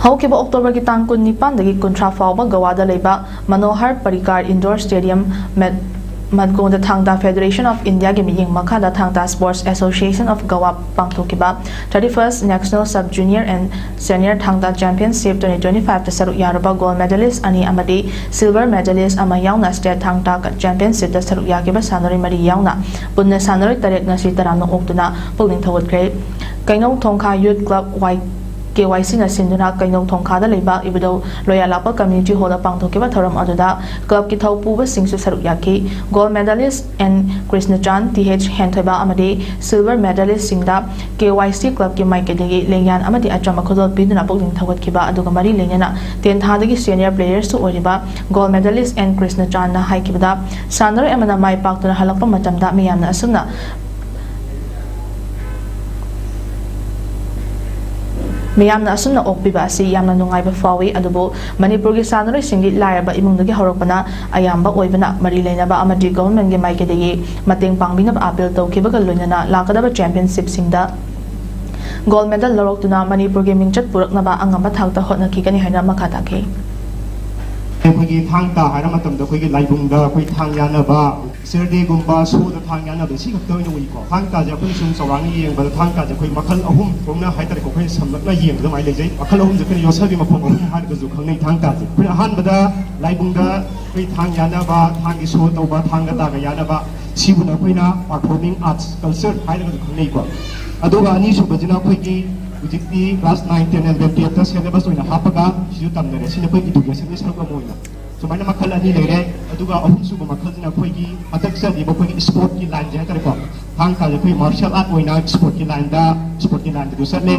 ꯍꯧꯈꯤꯕ ꯑꯣꯛꯇꯣꯕꯔꯒꯤ ꯇꯥꯡ 19ꯗꯒꯤ 30 ꯐꯥꯎꯕ ꯒꯋꯥꯗ ꯂꯩꯕ ꯃꯅꯣꯍꯔ ꯄꯔꯤꯀꯥꯔ ꯏꯟꯗꯣꯔ ꯁ꯭ꯇꯦꯗꯤꯌꯝ ꯃꯗꯒꯣꯟꯗ ꯊꯥꯡ-ꯇꯥ ꯐꯦꯗꯔꯦꯁꯟ ꯑꯣꯐ ꯏꯟꯗꯤꯌꯥꯒꯤ ꯃꯤꯠꯌꯦꯡ ꯃꯈꯥꯗ ꯊꯥꯡ-ꯇꯥ ꯁ꯭ꯄꯣꯔꯠꯁ ꯑꯦꯁꯣꯁꯤꯌꯦꯁꯟ ꯑꯣꯐ ꯒꯋꯥ ꯄꯥꯡꯊꯣꯛꯈꯤꯕ 31st ꯅꯦꯁꯅꯦꯜ ꯁꯕ ꯖꯨꯅꯤꯌꯔ ꯑꯦꯟ ꯁꯦꯅꯤꯌꯔ ꯊꯥꯡ-ꯇꯥ ꯆꯦꯝꯄꯤꯌꯟꯁꯤꯞ 2025ꯗ ꯁꯔꯨꯛ ꯌꯥꯔꯕ ꯒꯣꯜꯗ ꯃꯦꯗꯥꯂꯤꯁꯠ 2 ꯑꯃꯗꯤ ꯁꯤꯜꯚꯔ ꯃꯦꯗꯥꯂꯤꯁꯠ 1 ꯌꯥꯎꯅ ꯁ꯭ꯇꯦꯠ ꯊꯥꯡ-ꯇꯥ ꯆꯦꯝꯄꯤꯌꯟꯁꯤꯞꯇ ꯁꯔꯨꯛ ꯌꯥꯈꯤꯕ ꯁꯥꯟꯅꯔꯣꯏ 4 ꯌꯥꯎꯅ ꯄꯨꯟꯅ ꯁꯥꯟꯅꯔꯣꯏ 8 ꯉꯁꯤ ꯇꯔꯥꯝꯅ ꯑꯣꯛꯇꯨꯅ ꯄꯨꯛꯅꯤꯡ ꯊꯧꯒꯠꯈ꯭ꯔꯦ꯫ ꯀꯩꯅꯧ ꯊꯣꯡꯈꯥ ꯌꯨꯠ ꯀ꯭ꯂꯕ KYCꯅ ꯁꯤꯟꯗꯨꯅ ꯀꯩꯅꯧ ꯊꯣꯡꯈꯥꯗ ꯂꯩꯕ ꯏꯕꯨꯙꯧ ꯂꯣꯌꯥꯂꯥꯞꯄ ꯀꯝꯃ꯭ꯌꯨꯅꯤꯇꯤ ꯍꯣꯜꯗ ꯄꯥꯡꯊꯣꯛꯈꯤꯕ ꯊꯧꯔꯝ ꯑꯗꯨꯗ ꯀ꯭ꯂꯕꯀꯤ ꯊꯧꯄꯨꯕꯁꯤꯡꯁꯨ ꯁꯔꯨꯛ ꯌꯥꯈꯤ꯫ ꯒꯣꯜꯗ ꯃꯦꯗꯥꯂꯤꯁꯠ ꯑꯦꯟ ꯀ꯭ꯔꯤꯁꯅꯆꯥꯟ TH ꯍꯦꯟꯊꯣꯏꯕ ꯑꯃꯗꯤ ꯁꯤꯜꯚꯔ ꯃꯦꯗꯥꯂꯤꯁꯠꯁꯤꯡꯗ KYC ꯀ꯭ꯂꯕꯀꯤ ꯃꯥꯏꯀꯩꯗꯒꯤ ꯂꯦꯡꯌꯥꯟ ꯑꯃꯗꯤ ꯑꯆꯝꯕ ꯈꯨꯗꯣꯜ ꯄꯤꯗꯨꯅ ꯄꯨꯛꯅꯤꯡ ꯊꯧꯒꯠꯈꯤꯕ ꯑꯗꯨꯒ ꯃꯔꯤ ꯂꯩꯅꯅ ꯇꯦꯟꯊꯥꯗꯒꯤ ꯁꯦꯅꯤꯌꯔ ꯄ꯭ꯂꯦꯌꯔꯁꯨ ꯑꯣꯏꯔꯤꯕ ꯒꯣꯜꯗ ꯃꯦꯗꯥꯂꯤꯁꯠ ꯑꯦꯟ ꯀ꯭ꯔꯤꯁꯅꯆꯥꯟꯅ ꯍꯥꯏꯈꯤꯕꯗ ꯁꯥꯟꯅꯔꯣꯏ ꯑꯃꯅ ꯃꯥꯏ ꯄꯥꯛꯇꯨꯅ ꯍꯜꯂꯛꯄ ꯃꯇꯝꯗ ꯃꯤꯌꯥꯝꯅ ꯑꯁꯨꯝꯅ ꯑꯣꯛꯄꯤꯕ ꯑꯁꯤ ꯌꯥꯝꯅ ꯅꯨꯡꯉꯥꯏꯕ ꯐꯥꯎꯏ ꯑꯗꯨꯕꯨ ꯃꯅꯤꯄꯨꯔꯒꯤ ꯁꯥꯟꯅꯔꯣꯏꯁꯤꯡꯒꯤ ꯂꯥꯏꯔꯕ ꯏꯃꯨꯡꯗꯒꯤ ꯍꯧꯔꯛꯄꯅ ꯑꯌꯥꯝꯕ ꯑꯣꯏꯕꯅ ꯃꯔꯤ ꯂꯩꯅꯕ ꯑꯃꯗꯤ ꯒꯚꯔꯟꯃꯦꯟꯠꯀꯤ ꯃꯥꯏꯀꯩꯗꯒꯤ ꯃꯇꯦꯡ ꯄꯥꯡꯕꯤꯅꯕ ꯑꯥꯄꯤꯜ ꯇꯧꯈꯤꯕꯒ ꯂꯣꯏꯅꯅ ꯂꯥꯛꯀꯗꯕ ꯆꯦꯝꯄꯤꯌꯟꯁꯤꯞꯁꯤꯡꯗ ꯒꯣꯜꯗ ꯃꯦꯗꯜ ꯂꯧꯔꯛꯇꯨꯅ ꯃꯅꯤꯄꯨꯔꯒꯤ ꯃꯤꯡꯆꯠ ꯄꯨꯔꯛꯅꯕ ꯑꯉꯝꯕ ꯊꯥꯛꯇ ꯍꯣꯠꯅꯈꯤꯒꯅꯤ ꯍꯥꯏꯅ ꯃꯈꯥ ꯇꯥꯈꯤ꯫ ꯑꯩꯈꯣꯏꯒꯤ ꯊꯥꯡ-ꯇꯥ ꯍꯥꯏꯔ ꯃꯇꯝꯗ ꯑꯩꯈꯣꯏꯒꯤ ꯂꯥꯏꯕꯨꯡꯗ ꯑꯩꯈꯣꯏ ꯊꯥꯡ ꯌꯥꯟꯅꯕ ꯁꯤꯔꯗꯦꯒꯨꯝꯕ ꯁꯣꯗ ꯊꯥꯡ ꯌꯥꯟꯅꯕ ꯁꯤ ꯈꯛꯇ ꯑꯣꯏꯅ ꯎꯏꯀꯣ꯫ ꯊꯥꯡ-ꯇꯥꯁꯦ ꯑꯩꯈꯣꯏꯅ ꯁꯨꯝ ꯆꯥꯎꯔꯥꯛꯅ ꯌꯦꯡꯕꯗ ꯊꯥꯡ-ꯇꯥꯁꯦ ꯑꯩꯈꯣꯏ ꯃꯈꯜ 3 ꯊꯣꯛꯅ ꯍꯥꯏꯇꯥꯔꯦꯀꯣ ꯑꯩꯈꯣꯏꯅ ꯁꯝꯂꯞꯅ ꯌꯦꯡꯕꯗ ꯑꯗꯨꯃꯥꯏꯅ ꯂꯩꯖꯩ꯫ ꯃꯈꯜ 3ꯁꯦ ꯑꯩꯈꯣꯏꯅ ꯌꯣꯠꯁꯕꯤ ꯃꯐꯝ 3 ꯍꯥꯏꯔꯒꯁꯨ ꯈꯪꯅꯩ ꯊꯥꯡ-ꯇꯥꯁꯦ꯫ ꯑꯩꯈꯣꯏꯅ ꯑꯍꯥꯟꯕꯗ ꯂꯥꯏꯕꯨꯡꯗ ꯑꯩꯈꯣꯏ ꯊꯥꯡ ꯌꯥꯟꯅꯕ ꯊꯥꯡꯒꯤ ꯁꯣ ꯇꯧꯕ ꯊꯥꯡꯒ ꯇꯥꯒ ꯌꯥꯟꯅꯕ ꯁꯤꯕꯨꯅ ꯑꯩꯈꯣꯏꯅ ꯄꯔꯐꯣꯔꯃꯤꯡ ꯑꯥꯔꯠꯁ ꯀꯜꯆꯔ ꯍꯥꯏꯔꯒꯁꯨ ꯈꯪꯅꯩꯀꯣ꯫ ꯑꯗꯨꯒ ꯑꯅꯤꯁꯨꯕꯁꯤꯅ ꯑꯩꯈꯣꯏꯒꯤ ꯍꯧꯖꯤꯛꯇꯤ ꯀ꯭ꯂꯥꯁ 9, 10, 11, 12ꯇ ꯁꯦꯂꯦꯕꯁ ꯑꯣꯏꯅ ꯍꯥꯞꯄꯒ ꯁꯤꯁꯨ ꯇꯝꯅꯔꯦ꯫ ꯁꯤꯅ ꯑꯩꯈꯣꯏ ꯏꯗꯨꯀꯦꯁꯟꯒꯤ ꯁꯔꯨꯛ ꯑꯃ ꯑꯣꯏꯅ ꯁꯨꯃꯥꯏꯅ ꯃꯈꯜ 2 ꯂꯩꯔꯦ꯫ ꯑꯗꯨꯒ ꯑꯍꯨꯝꯁꯨꯕ ꯃꯈꯜꯁꯤꯅ ꯑꯩꯈꯣꯏꯒꯤ ꯍꯟꯗꯛ ꯆꯠꯂꯤꯕ ꯑꯩꯈꯣꯏꯒꯤ ꯁ꯭ꯄꯣꯔꯠꯀꯤ ꯂꯥꯏꯟꯁꯦ ꯍꯥꯏꯇꯥꯔꯦꯀꯣ꯫ ꯊꯥꯡ-ꯇꯥꯁꯦ ꯑꯩꯈꯣꯏ ꯃꯥꯔꯁꯤꯌꯦꯜ ꯑꯥꯔꯠ ꯑꯣꯏꯅ ꯁ꯭ꯄꯣꯔꯠꯀꯤ ꯂꯥꯏꯟꯗꯁꯨ ꯆꯠꯂꯦ꯫